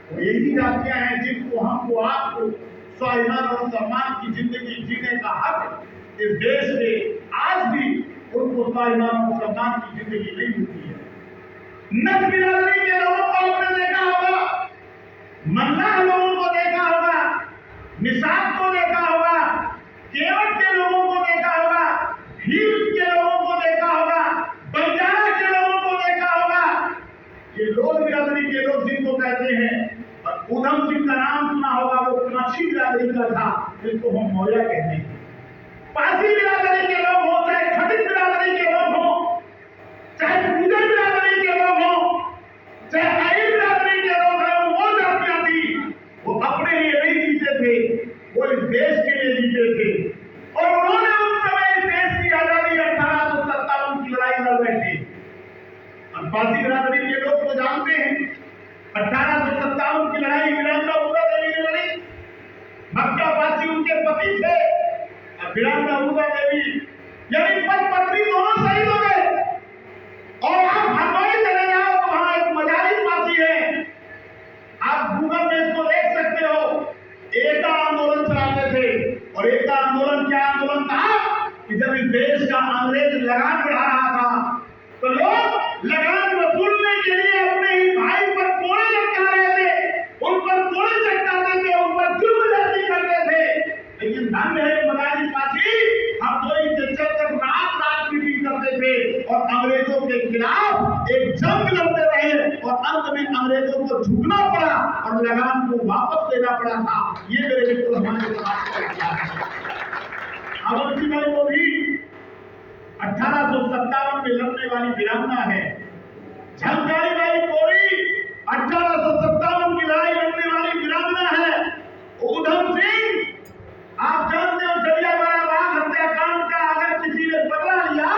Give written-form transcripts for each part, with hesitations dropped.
और यही जातियां हैं जिनको हमको आपको स्वाभिमान और सम्मान की जिंदगी जीने का हक इस देश में आज भी उनको स्वाभिमान और सम्मान की जिंदगी नहीं मिलती है। नक बिरादरी के लोगों को आपने देखा होगा, मल्लाह लोगों को देखा होगा, निषाद को देखा होगा, केवट के लोगों को देखा होगा, भील के लोगों को देखा होगा, बंजारा के लोगों को देखा होगा। ये लोग बिरादरी के लोग जिनको कहते हैं, और उधम सिंह का नाम सुना होगा, वो कनाशी बिरादरी का था जिसको हम मौर्य कहते हैं। पारसी बिरादरी के लोग हो, चाहे खटिक बिरादरी के लोग हो, चाहे गुजर बिरादरी के लोग हो, चाहे आई बिरादरी के लोग हैं, वो जातियां थी, वो अपने लिए नहीं जीते थे, वो इस देश के लिए जीते थे। और उन्होंने उस समय इस देश की आजादी 1857 की लड़ाई लड़ रहे थे। पारसी बिरादरी के लोग तो जानते हैं 1857 की लड़ाई वीरांगना उषा देवी ने लड़ी। मक्का पारसी उनके पति थे और वीरांगना उषा देवी यानी पति पत्नी दोनों शहीद हो गए। और आप हरदोई चले जाओ तो वहां एक मजारी पासी है, आप गूगल में इसको देख सकते हो। एका आंदोलन चलाते थे, और एका आंदोलन क्या आंदोलन था कि जब इस देश का अंग्रेज लगान बढ़ा रहा था तो लोग लगान वसूलने के लिए अपने ही भाई पर कोड़े लटका रहे थे, उन पर कोड़े चटकाते थे, उन पर जुल्म जाती करते थे। लेकिन धन्य है मदारी पासी, हम तो इनसे चलकर रात रात मीटिंग करते थे और अंग्रेजों के खिलाफ एक जंग लड़ते रहे, और अंत में अंग्रेजों को झुकना पड़ा और लगान को वापस लेना पड़ा था। ये मेरे मित्र हमारे अवंती भाई को भी 1857 में लड़ने वाली वीरांगना है। झलकारी बाई कोरी 1857 की लड़ाई लड़ने वाली वीरांगना है। उधम सिंह आप जानते हो जलियांवाला बाग हत्याकांड का अगर किसी ने बदला लिया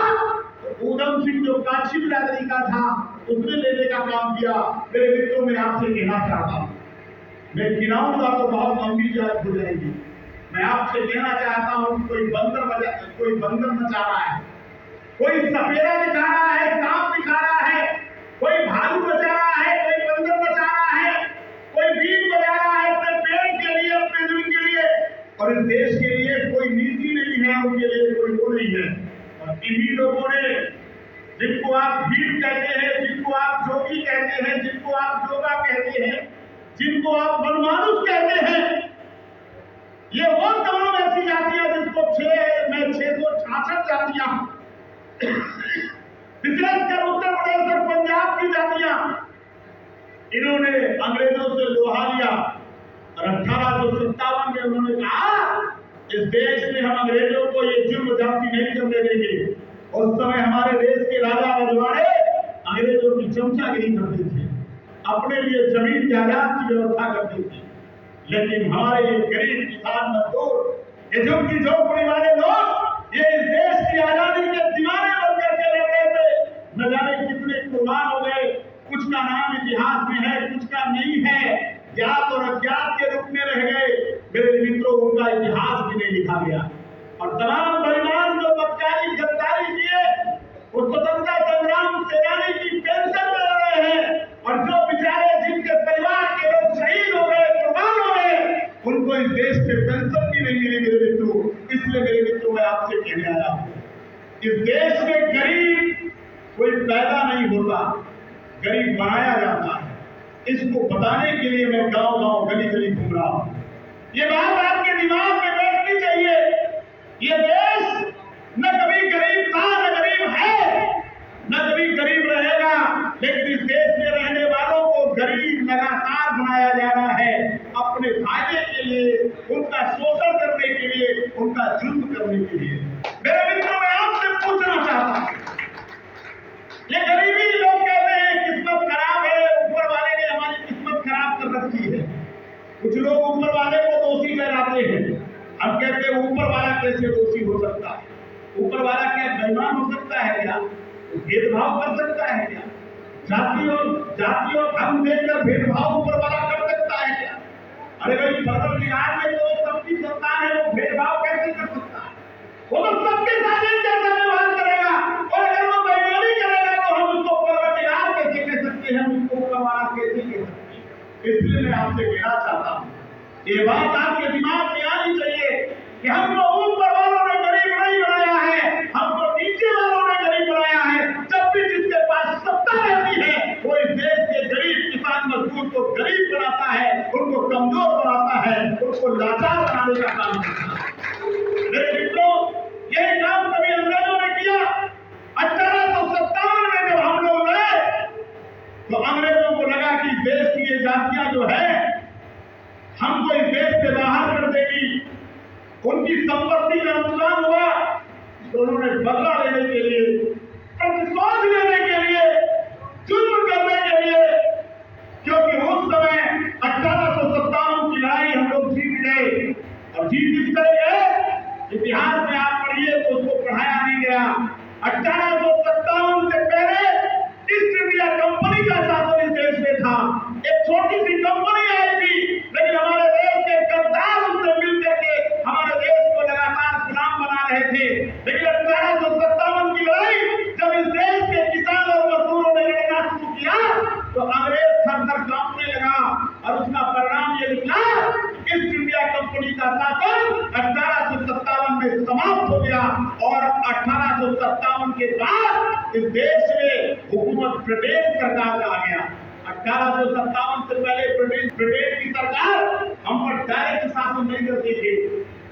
तो उधम सिंह जो काशी बिरादरी का था उसने लेने का काम किया। मेरे मित्रों में आपसे कहना चाहता हूँ, मैं गिनाऊंगा तो बहुत लंबी बात हो जाएगी। मैं आपसे कहना चाहता हूँ कोई बंदर नचा रहा है, कोई सपेरा दिखा रहा है, सांप दिखा रहा है, कोई भालू बचा रहा है, कोई बंदर बचा रहा है, कोई बीज बजा रहा है अपने पेट के लिए, अपने जमीन के लिए, और इस देश के लिए कोई नीति नहीं है, उनके लिए कोई वो नहीं है। और इन्हीं लोगों ने जिनको आप भीड़ कहते हैं, जिनको आप जोगी कहते हैं, जिनको आप जोगा कहते हैं, जिनको आप मनमानुस कहते हैं, ये वो तमाम ऐसी जातियां जिसको 666 जातियां विशेषकर उत्तर प्रदेश और पंजाब की जातियां, इन्होंने अंग्रेजों से लोहा लिया और 1857 में उन्होंने कहा इस देश में हम अंग्रेजों को ये जुर्म जाति नहीं करने देंगे। उस समय हमारे देश के राजा रजवाड़े अंग्रेजों की चमचागिरी करते थे, अपने लिए जमीन जायदाद की व्यवस्था करते थे। लेकिन हमारे ये गरीब किसान मजदूर, ये झुग्गी झोपड़ी वाले लोग ये इस देश की आजादी के दीवाने बनकर के लड़ रहे थे। न जाने कितने कुर्बान हो गए, कुछ का नाम इतिहास में है, कुछ का नहीं है, ज्ञात और अज्ञात के रूप में रह गए। मेरे मित्रों, उनका इतिहास भी नहीं लिखा गया। और तमाम बलिदान जो बदकारी गद्दारी किए, वो स्वतंत्रता संग्राम सेनानी की पेंशन ले रहे हैं, और जो बेचारे जिनके परिवार के लोग शहीद हो गए, कुर्बान हो गए, उनको इस देश में पेंशन भी नहीं मिली। मेरे मित्रों, इसलिए मेरे मित्रों मैं आपसे कहने आया हूँ, इस देश में गरीब कोई पैदा नहीं होता, गरीब बनाया जाता है। इसको बताने के लिए मैं गांव गांव गली गली घूम रहा हूँ। ये बात आपके दिमाग में बैठनी चाहिए। ये देश न कभी गरीब था, न गरीब है, न कभी गरीब रहेगा, लेकिन इस देश में रहने वालों को गरीब लगातार बनाया जा रहा है, अपने फायदे के लिए, उनका शोषण करने के लिए, उनका जुल्म करने के लिए। मेरे मित्रों, मैं आपसे पूछना चाहता हूँ, ये गरीबी लोग कहते हैं किस्मत खराब है, ऊपर वाले ने हमारी किस्मत खराब कर रखी है। कुछ लोग ऊपर वाले को दोषी ठहराते हैं। हम कहते हैं ऊपर वाला कैसे दोषी हो सकता है? ऊपर वाला क्या बेईमान हो सकता है क्या? भेदभाव कर सकता है क्या? जाति और धर्म देखकर भेदभाव ऊपर वाला कर सकता है क्या? अरे भाई, परवरदिगार में तो सबकी सत्ता है, वो भेदभाव कैसे कर सकता है? वो तो सबके साथ एक जैसा व्यवहार करेगा, और अगर वो बेईमानी करेगा तो हम उसको परवरदिगार कैसे कह सकते हैं, उसको ऊपर वाला कैसे कह सकते हैं? इसलिए मैं आपसे कहना चाहता हूँ, ये बात आपके दिमाग में आनी चाहिए कि हमको ऊपर वालों ने गरीब नहीं बनाया है, हमको नीचे वालों ने गरीब बनाया है। जब भी जिसके पास सत्ता रहती है वो इस देश के गरीब किसान मजदूर को गरीब बनाता है, उनको कमजोर बनाता है, उनको लाचार बनाने का काम करता है। मेरे मित्रों, यही काम कभी अंग्रेजों ने किया। 1857 में जब हम लोग लड़े तो अंग्रेजों को लगा कि देश की ये जातियां जो है हमको इस देश से बाहर कर देगी। उनकी संपत्ति का नुकसान हुआ तो उन्होंने बदला लेने के लिए, प्रतिशोध लेने के लिए, जुल्म करने के लिए, क्योंकि उस समय 1857 की लड़ाई हम लोग जीत गए। और जीत इस तरह है, इतिहास में आप पढ़िए तो उसको पढ़ाया नहीं गया। 1857 से पहले ईस्ट इंडिया कंपनी का शासन इस देश में था। एक छोटी सी कंपनी आई थी, लेकिन हमारे देश के गद्दार उससे मिलकर के हमारे देश को लगातार गुलाम बना रहे थे। लेकिन 1857 की लड़ाई जब इस देश के किसान और मजदूरों ने लड़ना शुरू किया तो अंग्रेज थर-थर कांपने लगा और उसका परिणाम ये निकला, ईस्ट इंडिया कंपनी का शासन 1857 में समाप्त हो गया। और 1857 के बाद इस देश में हुकूमत ब्रिटेन सरकार का आ गया। 1857 से पहले ब्रिटेन की सरकार हम पर डायरेक्ट शासन नहीं करती थी,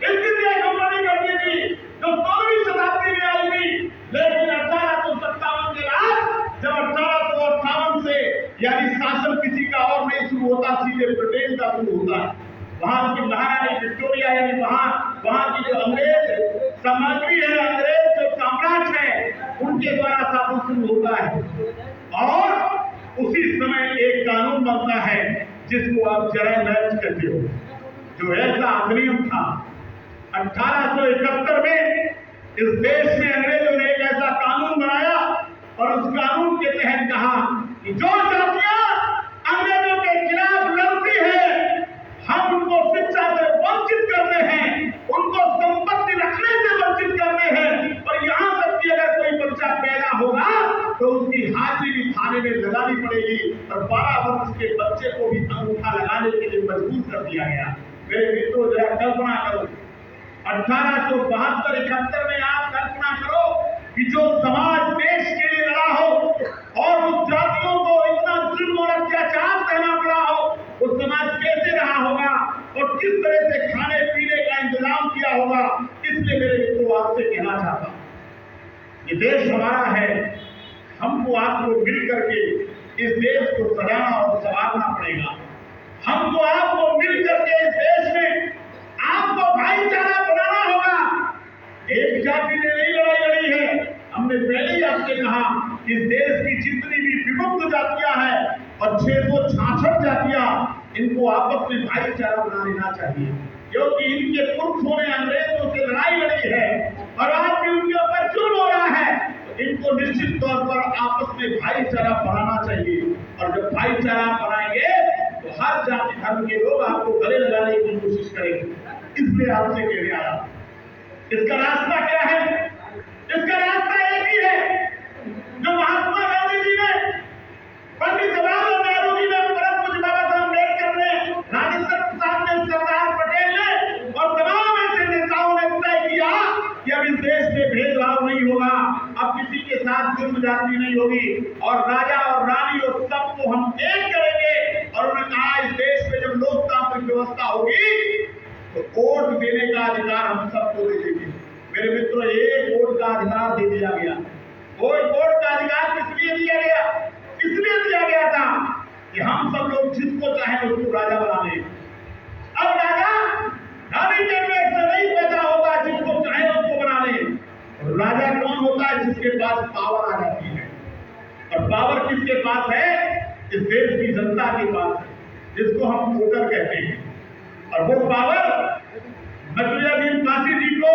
ईस्ट इंडिया कंपनी करती थी जो 16वीं शताब्दी में आई थी। लेकिन 1857 के बाद जब 1858 से यानी शासन किसी का और नहीं शुरू होता, सीधे ब्रिटेन का शुरू होता है। वहां की महारानी विक्टोरिया यानी वहां की जो अंग्रेज सामग्री है, अंग्रेज जो साम्राज्य है, उनके द्वारा शासन शुरू होता है। और उसी समय एक कानून बनता है जिसको आप जरनल कहते हो, जो ऐसा अधिनियम था 1871 में इस देश में अंग्रेजों ने एक ऐसा कानून बनाया और उस कानून के तहत कहा कि जो जातियां अंग्रेजों के खिलाफ लड़ती है हम उनको शिक्षा से वंचित करते हैं, उनको संपत्ति रखने से वंचित करते हैं। और यहाँ तक कि अगर कोई बच्चा पैदा होगा तो उसकी हाजिरी भी थाने में लगानी पड़ेगी। और 12 वर्ष के बच्चे को भी अंगूठा लगाने के लिए मजबूर कर दिया गया। मेरे मित्रों, जरा कल्पना करो 1872-71 में आप कल्पना करो कि जो समाज देश के लिए लड़ा हो और उस जातियों को इतना जुल्म और अत्याचार सहना पड़ा हो, वो समाज कैसे रहा होगा और किस तरह से खाने पीने का इंतजाम किया होगा। इसलिए मेरे मित्रों आपसे कहना चाहता हूं, ये देश हमारा है, हमको आपको मिल करके इस देश को सजाना और संवारना पड़ेगा। हमको आपको मिल करके इस देश में आपको भाईचारा बनाना होगा। एक जाति ने नहीं लड़ाई लड़ी है, हमने पहले ही आपसे कहा इस देश की जितनी भी विमुक्त जातियां हैं और 666 जातियां, इनको आपस में भाईचारा बना लेना चाहिए, क्योंकि इनके पुरखों ने अंग्रेजों से लड़ाई लड़ी है और आज भी उनके ऊपर जुल्म हो रहा है। तो इनको निश्चित तौर पर आपस में भाईचारा बनाना चाहिए। और जब भाईचारा बनाएंगे तो हर जाति धर्म के लोग आपको गले लगाने की कोशिश करेंगे। इसलिए आपसे कहने आया, इसका रास्ता क्या है? इसका रास्ता एक ही है जो महात्मा गांधी जी ने, पंडित जवाहरलाल नेहरू जी ने, परम पूज्य बाबा साहब अम्बेडकर ने, राजेंद्र प्रसाद ने, सरदार पटेल ने और तमाम ऐसे नेताओं ने तय किया कि अब इस देश में भेदभाव नहीं होगा, अब किसी के साथ जुल्म जाति नहीं होगी और राजा और रानी और सबको हम एक करेंगे। और उन्होंने कहा इस देश में जब लोकतांत्रिक व्यवस्था होगी तो वोट देने का अधिकार हम सबको दे देंगे। मेरे मित्रों, एक वोट का अधिकार दे दिया गया। वोट का अधिकार किस लिए दिया गया? इसलिए दिया गया था कि हम सब लोग जिसको चाहे उसको राजा बना लें। अब राजा रानी के पेट से नहीं पैदा होगा, जिसको चाहे उसको बना लें। राजा कौन होता है? जिसके पास पावर आ जाती है। और पावर किसके पास है? इस देश की जनता के पास है, जिसको हम वोटर कहते हैं। और वो पावर नजरुद्दीन काशी जी को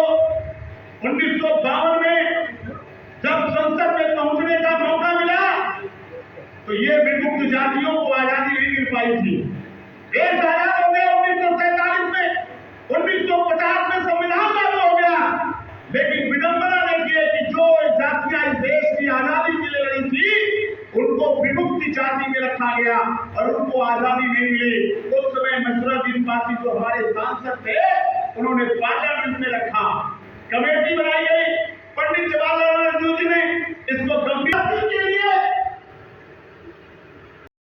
1952 में जब संसद में पहुंचने का मौका मिला तो ये विमुक्त जातियों को आजादी नहीं मिल पाई थी। देश आजाद हो गया 1947 में, 1950 में संविधान लागू हो गया। लेकिन विडंबना देखिए कि जो जातियां इस देश की आजादी के लिए लड़ी थी उनको विमुक्ति जाति में रखा गया और उनको आजादी नहीं मिली। उस समय मसरुद्दीन बासी जो हमारे सांसद थे, उन्होंने पार्लियामेंट में रखा, कमेटी बनाई